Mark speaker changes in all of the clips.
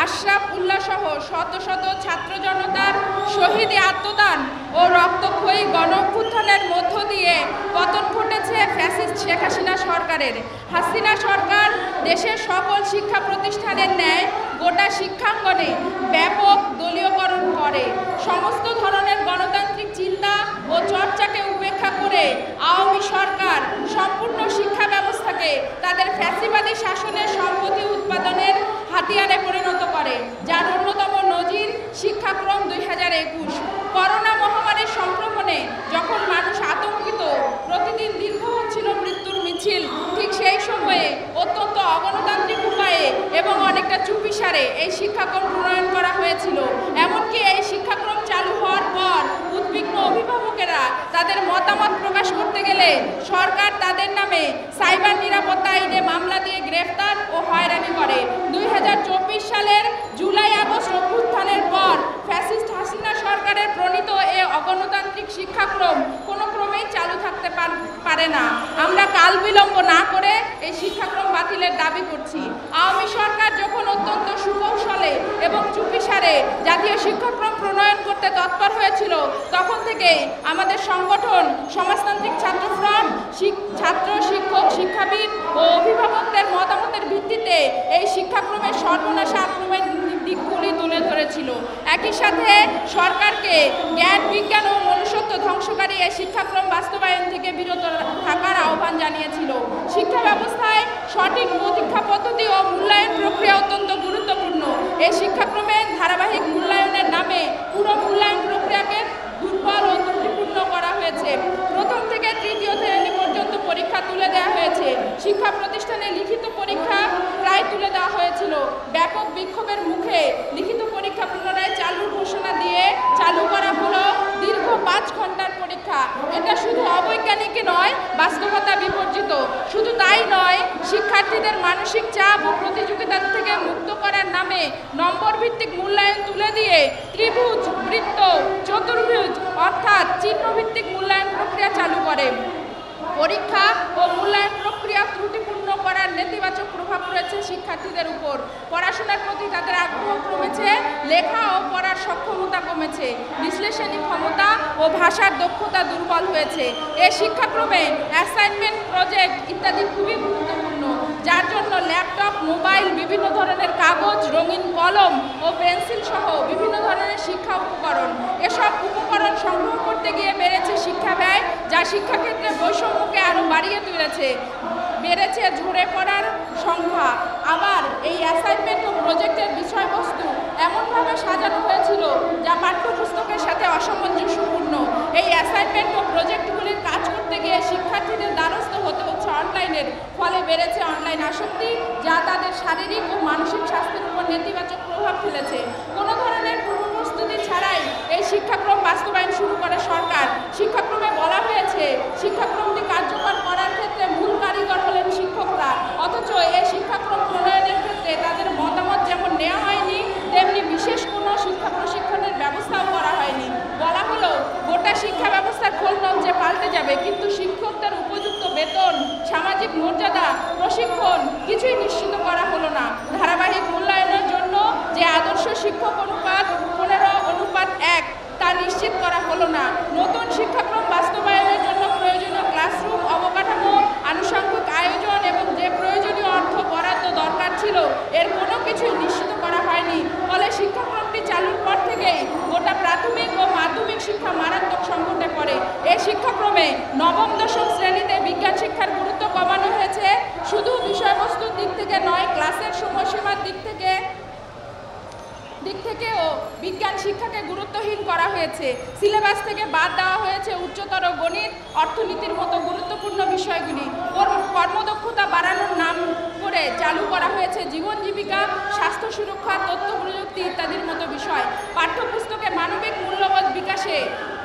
Speaker 1: আশরাফ উল্লাহ সহ শত শত ছাত্র জনতার শহীদী আত্মদান ও রক্তক্ষয়ী গণঅভ্যুত্থানের মধ্য দিয়ে পতন ঘটেছে ফ্যাসিস্ট শেখ হাসিনা সরকারের। হাসিনা সরকার দেশের সকল শিক্ষা প্রতিষ্ঠানের ন্যায় গোটা শিক্ষাঙ্গনে ব্যাপক দলীয়করণ করে। সমস্ত ধরনের গণতান্ত্রিক চিন্তা ও চর্চাকে উপেক্ষা করে আওয়ামী সরকার সম্পূর্ণ শিক্ষা ব্যবস্থাকে তাদের ফ্যাসিবাদী শাসনের সম্পত্তি উৎপাদনের হাতিয়ারে পরিণত করে, যার অন্যতম নজির শিক্ষাক্রম 2021। করোনা মহামারীর সংক্রমণে যখন মানুষ আতঙ্কিত, প্রতিদিন দীর্ঘ হচ্ছিল মৃত্যুর মিছিল, ঠিক সেই সময়ে অত্যন্ত অগণতান্ত্রিক উপায়ে এবং অনেকটা চুপিসারে এই শিক্ষাক্রম প্রণয়ন করা হয়েছিল। এমনকি এই শিক্ষাক্রম চালু হওয়ার পর উদ্বিগ্ন অভিভাবকেরা তাদের মতামত প্রকাশ করতে গেলে সরকার তাদের নামে সাইবার নিরাপত্তা আইনে মামলা দিয়ে গ্রেফতার ও হয়রানি করে। 2024 সালের জুলাই আগস্ট অভ্যুত্থানের পর ফ্যাসিস্ট হাসিনা সরকারের প্রণীত এ অগণতান্ত্রিক শিক্ষাক্রম কোনো ক্রমেই চালু থাকতে পারে না। আমরা কাল বিলম্ব না করে এই শিক্ষাক্রম বাতিলের দাবি করছি। আওয়ামী সরকার যখন অত্যন্ত সুকৌশলে এবং চুপিসারে জাতীয় শিক্ষাক্রম প্রণয়ন করতে তৎপর হয়েছিল, তখন থেকেই আমাদের সংগঠন সমাজতান্ত্রিক ছাত্র ফ্রন্ট ছাত্র, শিক্ষক, শিক্ষাবিদ ও অভিভাবকদের মতামতের ভিত্তিতে এই শিক্ষাক্রমের সর্বনাশা আক্রমণের দিকগুলি তুলে ধরেছিল। একই সাথে সরকারকে জ্ঞান, বিজ্ঞান ও মনুষ্যত্ব ধ্বংসকারী এই শিক্ষাক্রম বাস্তবায়ন থেকে বিরত থাকার আহ্বান জানিয়েছিল। শিক্ষা ব্যবস্থায় সঠিক পরীক্ষা পদ্ধতি ও মূল্যায়ন প্রক্রিয়া অত্যন্ত গুরুত্বপূর্ণ। এই শিক্ষাক্রমের ধারাবাহিক মূল্যায়নের নামে পুরো মূল্যায়ন প্রক্রিয়াকে দুর্বল ও ত্রুটিপূর্ণ করা হয়েছে। প্রথম থেকে তৃতীয় শ্রেণী পর্যন্ত পরীক্ষা তুলে দেওয়া হয়েছে। শিক্ষা প্রতিষ্ঠানে লিখিত পরীক্ষা প্রায় তুলে দেওয়া হয়েছিল। ব্যাপক বিক্ষোভের মুখে লিখিত পরীক্ষা পুনরায় চালুর ঘোষণা দিয়ে চালু করা হলো দীর্ঘ 5 ঘন্টার পরীক্ষা। এটা শুধু অবৈজ্ঞানিক নয়, বাস্তবতা বিবর্জিত। শুধু তাই নয়, শিক্ষার্থীদের মানসিক চাপ ও প্রতিযোগিতা থেকে মুক্ত করার নামে নম্বর ভিত্তিক মূল্যায়ন তুলে দিয়ে ত্রিভুজ, বৃত্ত, চতুর্ভুজ অর্থাৎ চিহ্নভিত্তিক মূল্যায়ন প্রক্রিয়া চালু করে। পরীক্ষা ও মূল্যায়ন প্রক্রিয়া ত্রুটিপূর্ণ করার নেতিবাচক প্রভাব পড়েছে শিক্ষার্থীদের উপর। পড়াশোনার প্রতি তাদের আগ্রহ কমেছে, লেখা ও পড়ার সক্ষমতা কমেছে, বিশ্লেষণী ক্ষমতা ও ভাষার দক্ষতা দুর্বল হয়েছে। এই শিক্ষাক্রমে অ্যাসাইনমেন্ট, প্রজেক্ট ইত্যাদি খুবই গুরুত্বপূর্ণ, যার জন্য ল্যাপটপ, মোবাইল, বিভিন্ন ধরনের কাগজ, রঙিন কলম ও পেন্সিল সহ বিভিন্ন ধরনের শিক্ষা উপকরণ, এসব উপকরণ সংগ্রহ করতে গিয়ে বেড়েছে শিক্ষা ব্যয়, যা শিক্ষাক্ষেত্রে বৈষম্যকে আরও বাড়িয়ে তুলেছে। বেড়েছে ঝরে পড়ার সংখ্যা। আবার এই অ্যাসাইনমেন্ট ও প্রজেক্টের বিষয়বস্তু এমনভাবে সাজানো হয়েছিল যা পাঠ্যপুস্তকের সাথে অসামঞ্জস্যপূর্ণ। এই অ্যাসাইনমেন্ট ও প্রজেক্টগুলির কাজ করতে গিয়ে শিক্ষার্থীদের দ্বারস্থ হতে হচ্ছে অনলাইনের, ফলে বেড়েছে অনলাইন আসক্তি, যা তাদের শারীরিক ও মানসিক স্বাস্থ্যের উপর নেতিবাচক প্রভাব ফেলেছে। কোনো ধরনের পূর্বপ্রস্তুতি ছাড়াই এই শিক্ষাক্রম বাস্তবায়ন শুরু করে সরকার। শিক্ষাক্রমে বলা হয়েছে শিক্ষাক্রমটি কার্যকর করার ক্ষেত্রে মূল কারিগর হলেন শিক্ষকরা, অথচ এই শিক্ষাক্রম প্রণয়নের ক্ষেত্রে তাদের মতামত যেমন নেওয়া হয়নি, তেমনি বিশেষ কোনো শিক্ষা প্রশিক্ষণের ব্যবস্থাও করা হয়নি। বলা হলো গোটা শিক্ষা ব্যবস্থার খোলনলচে পাল্টে যাবে, কিন্তু শিক্ষকদের উপযুক্ত বেতন, সামাজিক মর্যাদা, প্রশিক্ষণ কিছুই নিশ্চিত করা হলো না। ধারাবাহিক মূল্যায়নের জন্য যে আদর্শ শিক্ষক অনুপাত 15:1 তা নিশ্চিত করা হলো না। নতুন শিক্ষাক্রম বাস্তবায়নের জন্য প্রয়োজনীয় ক্লাসরুম, অবকাঠামো, আনুষঙ্গিক আয়োজন এবং যে প্রয়োজনীয় অর্থ বরাদ্দ দরকার ছিল, এর কোনো কিছুই নিশ্চিত করা হয়নি। ফলে শিক্ষাক্রমটি চালুর পর থেকেই গোটা প্রাথমিক ও মাধ্যমিক শিক্ষা মারাত্মক সংকটে পড়ে। এই শিক্ষাক্রমে নবম, দশম শ্রেণীতে বিজ্ঞান শিক্ষার গুরুত্ব কমানো হয়েছে। শুধু বিষয়বস্তুর দিক থেকে নয়, ক্লাসের সময়সীমার দিক থেকেও বিজ্ঞান শিক্ষাকে গুরুত্বহীন করা হয়েছে। সিলেবাস থেকে বাদ দেওয়া হয়েছে উচ্চতর গণিত, অর্থনীতির মতো গুরুত্বপূর্ণ বিষয়গুলি। কর্মদক্ষতা বাড়ানোর নাম করে চালু করা হয়েছে জীবন জীবিকা, স্বাস্থ্য সুরক্ষা, তথ্য প্রযুক্তি ইত্যাদির মতো বিষয়। পাঠ্যপুস্তকে মানবিক মূল্যবোধ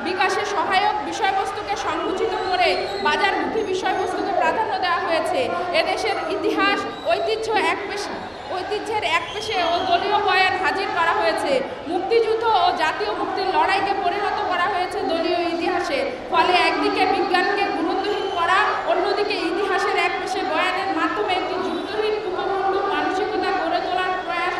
Speaker 1: বিকাশে সহায়ক বিষয়বস্তুকে সংকুচিত করে বাজারমুখী বিষয়বস্তুকে প্রাধান্য দেওয়া হয়েছে। এদেশের ইতিহাস, ঐতিহ্যের এক পেশে ও দলীয় বয়ান হাজির করা হয়েছে। মুক্তিযুদ্ধ ও জাতীয় মুক্তির লড়াইকে পরিণত করা হয়েছে দলীয় ইতিহাসে। ফলে একদিকে বিজ্ঞানকে গুরুত্বহীন করা, অন্যদিকে ইতিহাসের এক পেশে বয়ানের মাধ্যমে একটি যুক্তহীন উপমূল্য মানসিকতা গড়ে তোলার প্রয়াস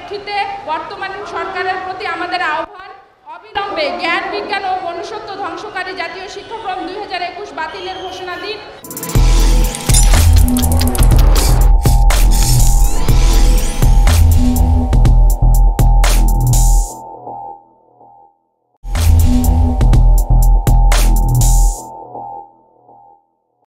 Speaker 1: প্রেক্ষিতে বর্তমান সরকারের প্রতি আমাদের আহ্বান, অবিলম্বে জ্ঞান বিজ্ঞান ও মনুষ্যত্ব ধ্বংসকারী জাতীয় শিক্ষাক্রম 2021 বাতিলের ঘোষণা দিন।